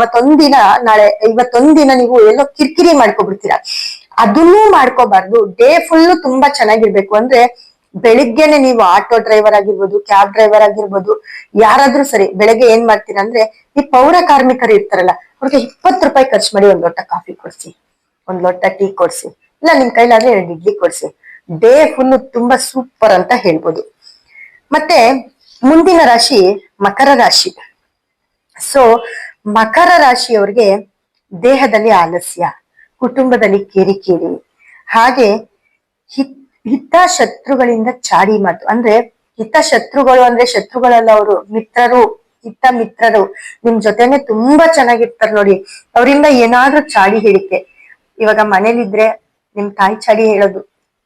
ಇವತ್ತೊಂದಿನ ನೀವು ಎಲ್ಲೋ ಕಿರಿಕಿರಿ ಮಾಡ್ಕೊಬಿಡ್ತೀರಾ. ಅದನ್ನೂ ಮಾಡ್ಕೋಬಾರ್ದು. ಡೇ ಫುಲ್ಲು ತುಂಬಾ ಚೆನ್ನಾಗಿರ್ಬೇಕು ಅಂದ್ರೆ, ಬೆಳಿಗ್ಗೆನೆ ನೀವು ಆಟೋ ಡ್ರೈವರ್ ಆಗಿರ್ಬೋದು, ಕ್ಯಾಬ್ ಡ್ರೈವರ್ ಆಗಿರ್ಬೋದು, ಯಾರಾದ್ರೂ ಸರಿ, ಬೆಳಗ್ಗೆ ಏನ್ ಮಾಡ್ತೀರಾ ಅಂದ್ರೆ, ಈ ಪೌರ ಕಾರ್ಮಿಕರು ಇರ್ತಾರಲ್ಲ, ಅವ್ರಿಗೆ 20 ರೂಪಾಯಿ ಖರ್ಚು ಮಾಡಿ ಒಂದ್ ಲೋಟ ಕಾಫಿ ಕೊಡ್ಸಿ, ಒಂದ್ ಲೋಟ ಟೀ ಕೊಡ್ಸಿ, ಇಲ್ಲ ನಿಮ್ ಕೈಲಾದ್ರೆ 2 ಇಡ್ಲಿ ಕೊಡ್ಸಿ. ಡೇ ಫುಲ್ ತುಂಬಾ ಸೂಪರ್ ಅಂತ ಹೇಳ್ಬೋದು. ಮತ್ತೆ ಮುಂದಿನ ರಾಶಿ ಮಕರ ರಾಶಿ. ಸೊ ಮಕರ ರಾಶಿಯವ್ರಿಗೆ ದೇಹದಲ್ಲಿ ಆಲಸ್ಯ, ಕುಟುಂಬದಲ್ಲಿ ಕಿರಿಕಿರಿ, ಹಾಗೆ ಹಿತಶತ್ರುಗಳಿಂದ ಚಾಡಿ ಮಾತು. ಅಂದ್ರೆ ಹಿತಶತ್ರುಗಳು ಅಂದ್ರೆ ಶತ್ರುಗಳಲ್ಲ, ಅವರು ಮಿತ್ರರು, ಮಿತ್ರರು ನಿಮ್ ಜೊತೆನೆ ತುಂಬಾ ಚೆನ್ನಾಗಿರ್ತಾರೆ ನೋಡಿ. ಅವರಿಂದ ಏನಾದ್ರೂ ಚಾಡಿ ಹೇಳಿಕೆ. ಇವಾಗ ಮನೇಲಿದ್ರೆ ನಿಮ್ ತಾಯಿ ಚಾಡಿ ಹೇಳೋದು,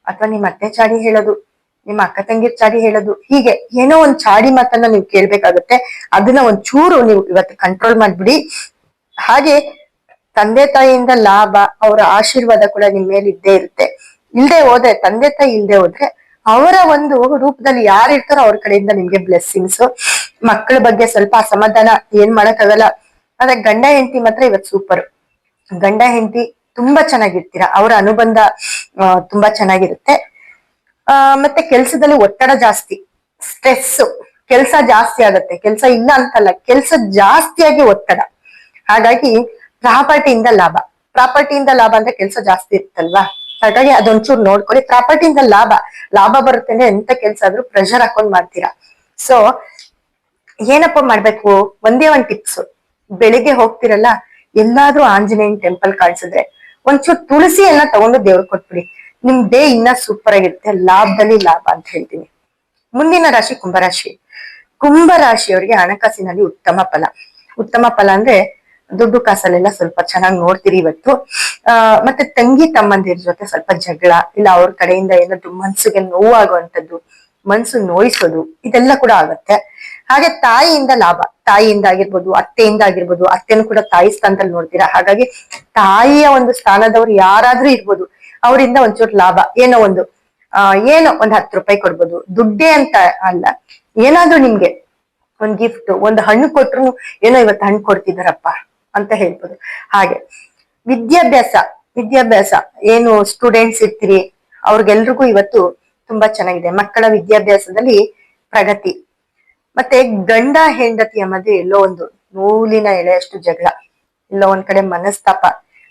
ಅಥವಾ ನಿಮ್ ಅತ್ತೆ ಚಾಡಿ ಹೇಳೋದು, ನಿಮ್ಮ ಅಕ್ಕ ತಂಗಿರ್ ಚಾಡಿ ಹೇಳೋದು, ಹೀಗೆ ಏನೋ ಒಂದ್ ಚಾಡಿ ಮಾತನ್ನ ನೀವು ಕೇಳ್ಬೇಕಾಗತ್ತೆ. ಅದನ್ನ ಒಂಚೂರು ನೀವು ಇವತ್ತು ಕಂಟ್ರೋಲ್ ಮಾಡ್ಬಿಡಿ. ಹಾಗೆ ತಂದೆ ತಾಯಿಯಿಂದ ಲಾಭ, ಅವರ ಆಶೀರ್ವಾದ ಕೂಡ ನಿಮ್ ಮೇಲೆ ಇದ್ದೇ ಇರುತ್ತೆ. ತಂದೆ ತಾಯಿ ಇಲ್ದೆ ಹೋದ್ರೆ ಅವರ ಒಂದು ರೂಪದಲ್ಲಿ ಯಾರು ಇರ್ತಾರೋ ಅವ್ರ ಕಡೆಯಿಂದ ನಿಮ್ಗೆ ಬ್ಲೆಸ್ಸಿಂಗ್ಸ್. ಮಕ್ಕಳ ಬಗ್ಗೆ ಸ್ವಲ್ಪ ಅಸಮಾಧಾನ, ಏನ್ ಮಾಡಕ್ಕಾಗಲ್ಲ. ಆದ್ರೆ ಗಂಡ ಹೆಂಡತಿ ಮಾತ್ರ ಇವತ್ತು ಸೂಪರ್. ಗಂಡ ಹೆಂಡತಿ ತುಂಬಾ ಚೆನ್ನಾಗಿರ್ತೀರಾ, ಅವರ ಅನುಬಂಧ ತುಂಬಾ ಚೆನ್ನಾಗಿರುತ್ತೆ. ಮತ್ತೆ ಕೆಲ್ಸದಲ್ಲಿ ಒತ್ತಡ ಜಾಸ್ತಿ, ಸ್ಟ್ರೆಸ್, ಕೆಲಸ ಜಾಸ್ತಿ ಆಗತ್ತೆ. ಕೆಲಸ ಇಲ್ಲ ಅಂತಲ್ಲ, ಕೆಲಸ ಜಾಸ್ತಿಯಾಗಿ ಒತ್ತಡ. ಹಾಗಾಗಿ ಪ್ರಾಪರ್ಟಿಯಿಂದ ಲಾಭ. ಪ್ರಾಪರ್ಟಿಯಿಂದ ಲಾಭ ಅಂದ್ರೆ ಕೆಲಸ ಜಾಸ್ತಿ ಇರುತ್ತಲ್ವಾ, ಹಾಗಾಗಿ ಅದೊಂಚೂರು ನೋಡ್ಕೊಳ್ಳಿ. ಪ್ರಾಪರ್ಟಿಯಿಂದ ಲಾಭ ಬರುತ್ತೆ ಅಂದ್ರೆ ಎಂತ ಕೆಲ್ಸ ಆದ್ರೂ ಪ್ರೆಷರ್ ಹಾಕೊಂಡ್ ಮಾಡ್ತೀರಾ. ಸೊ ಏನಪ್ಪ ಮಾಡ್ಬೇಕು, ಒಂದೇ ಒಂದ್ ಟಿಪ್ಸ್. ಬೆಳಿಗ್ಗೆ ಹೋಗ್ತಿರಲ್ಲ, ಎಲ್ಲಾದ್ರೂ ಆಂಜನೇಯನ್ ಟೆಂಪಲ್ ಕಾಣಿಸಿದ್ರೆ ಒಂಚೂರು ತುಳಸಿ ಎಲ್ಲ ತಗೊಂಡು ದೇವ್ರಿಗೆ ಕೊಟ್ಬಿಡಿ. ನಿಮ್ ಡೇ ಇನ್ನ ಸೂಪರ್ ಆಗಿರುತ್ತೆ. ಲಾಭದಲ್ಲಿ ಲಾಭ ಅಂತ ಹೇಳ್ತೀನಿ. ಮುಂದಿನ ರಾಶಿ ಕುಂಭರಾಶಿ. ಕುಂಭರಾಶಿಯವರಿಗೆ ಹಣಕಾಸಿನಲ್ಲಿ ಉತ್ತಮ ಫಲ ಅಂದ್ರೆ ದುಡ್ಡು ಕಾಸಲ್ಲೆಲ್ಲ ಸ್ವಲ್ಪ ಚೆನ್ನಾಗಿ ನೋಡ್ತೀರಿ ಇವತ್ತು. ಮತ್ತೆ ತಂಗಿ ತಮ್ಮಂದಿರ ಜೊತೆ ಸ್ವಲ್ಪ ಜಗಳ, ಇಲ್ಲ ಅವ್ರ ಕಡೆಯಿಂದ ಏನಾದ್ರು ಮನ್ಸಿಗೆ ನೋವಾಗುವಂಥದ್ದು, ಮನ್ಸು ನೋಯಿಸೋದು, ಇದೆಲ್ಲ ಕೂಡ ಆಗತ್ತೆ. ಹಾಗೆ ತಾಯಿಯಿಂದ ಲಾಭ. ತಾಯಿಯಿಂದ ಆಗಿರ್ಬೋದು, ಅತ್ತೆಯಿಂದ ಆಗಿರ್ಬೋದು. ಅತ್ತೆನೂ ಕೂಡ ತಾಯಿ ಸ್ಥಾನದಲ್ಲಿ ನೋಡ್ತೀರಾ. ಹಾಗಾಗಿ ತಾಯಿಯ ಒಂದು ಸ್ಥಾನದವ್ರು ಯಾರಾದ್ರೂ ಇರ್ಬೋದು, ಅವರಿಂದ ಒಂಚೂರು ಲಾಭ. ಏನೋ ಒಂದು 10 ರೂಪಾಯಿ ಕೊಡ್ಬೋದು. ದುಡ್ಡೇ ಅಂತ ಅಲ್ಲ, ಏನಾದ್ರೂ ನಿಮ್ಗೆ ಒಂದ್ ಗಿಫ್ಟ್, ಒಂದು ಹಣ್ಣು ಕೊಟ್ರು ಏನೋ ಇವತ್ತು ಹಣ್ಣು ಕೊಡ್ತಿದಾರಪ್ಪ ಅಂತ ಹೇಳ್ಬೋದು. ಹಾಗೆ ವಿದ್ಯಾಭ್ಯಾಸ ಏನು ಸ್ಟೂಡೆಂಟ್ಸ್ ಇರ್ತೀರಿ ಅವ್ರಿಗೆಲ್ರಿಗೂ ಇವತ್ತು ತುಂಬಾ ಚೆನ್ನಾಗಿದೆ. ಮಕ್ಕಳ ವಿದ್ಯಾಭ್ಯಾಸದಲ್ಲಿ ಪ್ರಗತಿ. ಮತ್ತೆ ಗಂಡ ಹೆಂಡತಿಯ ಮಧ್ಯೆ ಎಲ್ಲೋ ಒಂದು ನೂಲಿನ ಎಳೆಯಷ್ಟು ಜಗಳ, ಇಲ್ಲ ಒಂದ್ ಕಡೆ ಮನಸ್ತಾಪ,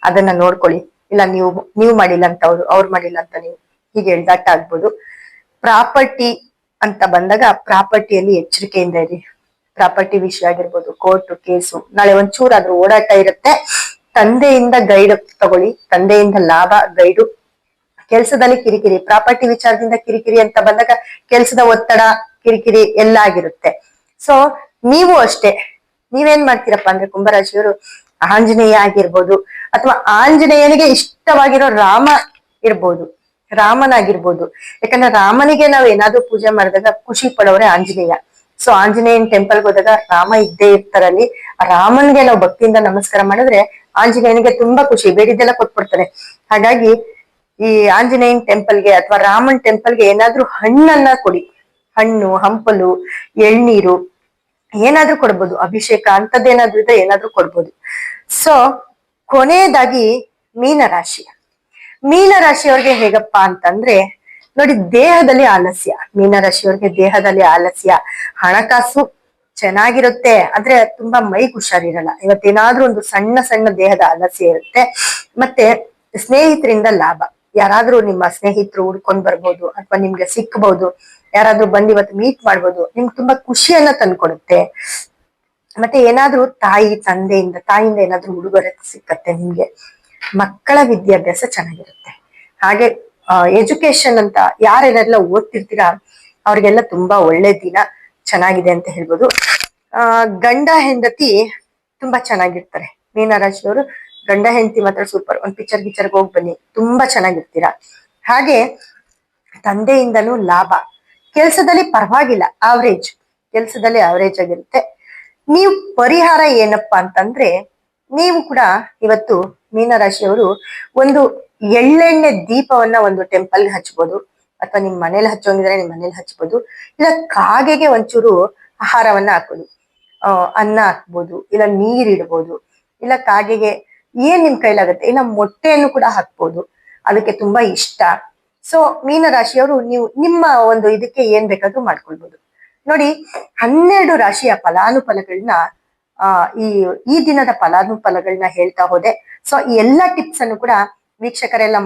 ಅದನ್ನ ನೋಡ್ಕೊಳ್ಳಿ. ಇಲ್ಲ ನೀವು ಮಾಡಿಲ್ಲ ಅಂತ ಅವ್ರು ಮಾಡಿಲ್ಲ ಅಂತ ನೀವು, ಹೀಗೆ ಎಳ್ದಾಟ ಆಗ್ಬೋದು. ಪ್ರಾಪರ್ಟಿ ಅಂತ ಬಂದಾಗ ಪ್ರಾಪರ್ಟಿಯಲ್ಲಿ ಎಚ್ಚರಿಕೆಯಿಂದ ಇರಿ. ಪ್ರಾಪರ್ಟಿ ವಿಷಯ ಆಗಿರ್ಬೋದು, ಕೋರ್ಟ್ ಕೇಸು, ನಾಳೆ ಒಂಚೂರು ಅದ್ರ ಓಡಾಟ ಇರುತ್ತೆ. ತಂದೆಯಿಂದ ಗೈಡ್ ತಗೊಳ್ಳಿ, ತಂದೆಯಿಂದ ಲಾಭ, ಗೈಡು. ಕೆಲ್ಸದಲ್ಲಿ ಕಿರಿಕಿರಿ, ಪ್ರಾಪರ್ಟಿ ವಿಚಾರದಿಂದ ಕಿರಿಕಿರಿ ಅಂತ ಬಂದಾಗ ಕೆಲ್ಸದ ಒತ್ತಡ, ಕಿರಿಕಿರಿ ಎಲ್ಲ ಆಗಿರುತ್ತೆ. ಸೊ ನೀವು ಅಷ್ಟೇ, ನೀವೇನ್ ಮಾಡ್ತೀರಪ್ಪ ಅಂದ್ರೆ ಕುಂಭರಾಶಿಯವರು ಆಂಜನೇಯ ಆಗಿರ್ಬೋದು, ಅಥವಾ ಆಂಜನೇಯನಿಗೆ ಇಷ್ಟವಾಗಿರೋ ರಾಮನಾಗಿರ್ಬೋದು. ಯಾಕಂದ್ರೆ ರಾಮನಿಗೆ ನಾವ್ ಏನಾದ್ರೂ ಪೂಜೆ ಮಾಡಿದಾಗ ಖುಷಿ ಪಡೋರೆ ಆಂಜನೇಯ. ಸೊ ಆಂಜನೇಯನ್ ಟೆಂಪಲ್ಗೆ ಹೋದಾಗ ರಾಮ ಇದ್ದೇ ಇರ್ತಾರಲ್ಲಿ. ರಾಮನ್ಗೆ ನಾವು ಭಕ್ತಿಯಿಂದ ನಮಸ್ಕಾರ ಮಾಡಿದ್ರೆ ಆಂಜನೇಯನಿಗೆ ತುಂಬಾ ಖುಷಿ, ಬೇಡಿದ್ದೆಲ್ಲ ಕೊಟ್ಬಿಡ್ತಾರೆ. ಹಾಗಾಗಿ ಈ ಆಂಜನೇಯನ್ ಟೆಂಪಲ್ಗೆ ಅಥವಾ ರಾಮನ್ ಟೆಂಪಲ್ಗೆ ಏನಾದ್ರೂ ಹಣ್ಣನ್ನ ಕೊಡಿ. ಹಣ್ಣು, ಹಂಪಲು, ಎಳ್ನೀರು ಏನಾದ್ರೂ ಕೊಡ್ಬೋದು. ಅಭಿಷೇಕ ಅಂತದ್ದೇನಾದ್ರೂ ಇದ್ರೆ ಏನಾದ್ರೂ ಕೊಡ್ಬೋದು. ಸೊ ಕೊನೆಯದಾಗಿ ಮೀನರಾಶಿಯವ್ರಿಗೆ ಹೇಗಪ್ಪ ಅಂತಂದ್ರೆ ನೋಡಿ, ದೇಹದಲ್ಲಿ ಆಲಸ್ಯ, ಹಣಕಾಸು ಚೆನ್ನಾಗಿರುತ್ತೆ, ಆದ್ರೆ ತುಂಬಾ ಮೈಗೆ ಹುಷಾರಿರಲ್ಲ. ಇವತ್ತೇನಾದ್ರೂ ಒಂದು ಸಣ್ಣ ದೇಹದ ಆಲಸ್ಯ ಇರುತ್ತೆ. ಮತ್ತೆ ಸ್ನೇಹಿತರಿಂದ ಲಾಭ. ಯಾರಾದ್ರೂ ನಿಮ್ಮ ಸ್ನೇಹಿತರು ಹುಡ್ಕೊಂಡ್ ಬರ್ಬೋದು, ಅಥವಾ ನಿಮ್ಗೆ ಸಿಕ್ಬಹುದು. ಯಾರಾದ್ರೂ ಬಂದು ಇವತ್ತು ಮೀಟ್ ಮಾಡ್ಬೋದು, ನಿಮ್ಗೆ ತುಂಬಾ ಖುಷಿಯನ್ನ ತಂದ್ಕೊಡುತ್ತೆ. ಮತ್ತೆ ಏನಾದ್ರೂ ತಾಯಿಯಿಂದ ಏನಾದ್ರೂ ಉಡುಗೊರೆ ಸಿಕ್ಕತ್ತೆ ನಿಮ್ಗೆ. ಮಕ್ಕಳ ವಿದ್ಯಾಭ್ಯಾಸ ಚೆನ್ನಾಗಿರುತ್ತೆ. ಹಾಗೆ ಎಜುಕೇಶನ್ ಅಂತ ಯಾರೆಲ್ಲ ಓದ್ತಿರ್ತೀರಾ ಅವ್ರಿಗೆಲ್ಲ ತುಂಬಾ ಒಳ್ಳೆ ದಿನ, ಚೆನ್ನಾಗಿದೆ ಅಂತ ಹೇಳ್ಬೋದು. ಗಂಡ ಹೆಂಡತಿ ತುಂಬಾ ಚೆನ್ನಾಗಿರ್ತಾರೆ. ಮೀನರಾಶಿಯವರು ಗಂಡ ಹೆಂಡತಿ ಮಾತ್ರ ಸೂಪರ್. ಒಂದ್ ಪಿಕ್ಚರ್ಗೆ ಹೋಗಿ ಬನ್ನಿ, ತುಂಬಾ ಚೆನ್ನಾಗಿರ್ತೀರಾ. ಹಾಗೆ ತಂದೆಯಿಂದನೂ ಲಾಭ. ಕೆಲ್ಸದಲ್ಲಿ ಪರವಾಗಿಲ್ಲ, ಕೆಲ್ಸದಲ್ಲಿ ಆವರೇಜ್ ಆಗಿರುತ್ತೆ. ನೀವು ಪರಿಹಾರ ಏನಪ್ಪಾ ಅಂತಂದ್ರೆ, ನೀವು ಕೂಡ ಇವತ್ತು ಮೀನರಾಶಿಯವರು ಒಂದು ಎಳ್ಳೆಣ್ಣೆ ದೀಪವನ್ನ ಒಂದು ಟೆಂಪಲ್ ಹಚ್ಬೋದು, ಅಥವಾ ನಿಮ್ ಮನೇಲಿ ಹಚ್ಚೋಂಗಿದ್ರೆ ನಿಮ್ ಮನೇಲಿ ಹಚ್ಬೋದು. ಇಲ್ಲ ಕಾಗೆಗೆ ಒಂಚೂರು ಆಹಾರವನ್ನ ಹಾಕೋದು, ಅನ್ನ ಹಾಕ್ಬೋದು, ಇಲ್ಲ ನೀರಿಡ್ಬೋದು, ಇಲ್ಲ ಕಾಗೆಗೆ ಏನ್ ನಿಮ್ ಕೈಲಾಗತ್ತೆ, ಇಲ್ಲ ಮೊಟ್ಟೆಯನ್ನು ಕೂಡ ಹಾಕ್ಬೋದು, ಅದಕ್ಕೆ ತುಂಬಾ ಇಷ್ಟ. ಸೊ ಮೀನರಾಶಿಯವರು ನೀವು ನಿಮ್ಮ ಒಂದು ಇದಕ್ಕೆ ಏನ್ ಬೇಕಾದ್ರೂ ಮಾಡ್ಕೊಳ್ಬೋದು. ನೋಡಿ, 12 ರಾಶಿಯ ಫಲಾನುಫಲಗಳನ್ನ ಈ ದಿನದ ಫಲಾನುಫಲಗಳನ್ನ ಹೇಳ್ತಾ ಹೋದೆ. ಸೊ ಈ ಎಲ್ಲಾ ಟಿಪ್ಸ್ ಅನ್ನು ಕೂಡ ವೀಕ್ಷಕರೆಲ್ಲ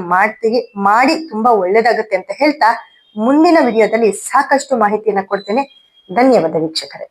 ಮಾಡಿ ತುಂಬಾ ಒಳ್ಳೇದಾಗುತ್ತೆ ಅಂತ ಹೇಳ್ತಾ, ಮುಂದಿನ ವಿಡಿಯೋದಲ್ಲಿ ಸಾಕಷ್ಟು ಮಾಹಿತಿಯನ್ನ ಕೊಡ್ತೇನೆ. ಧನ್ಯವಾದ ವೀಕ್ಷಕರೇ.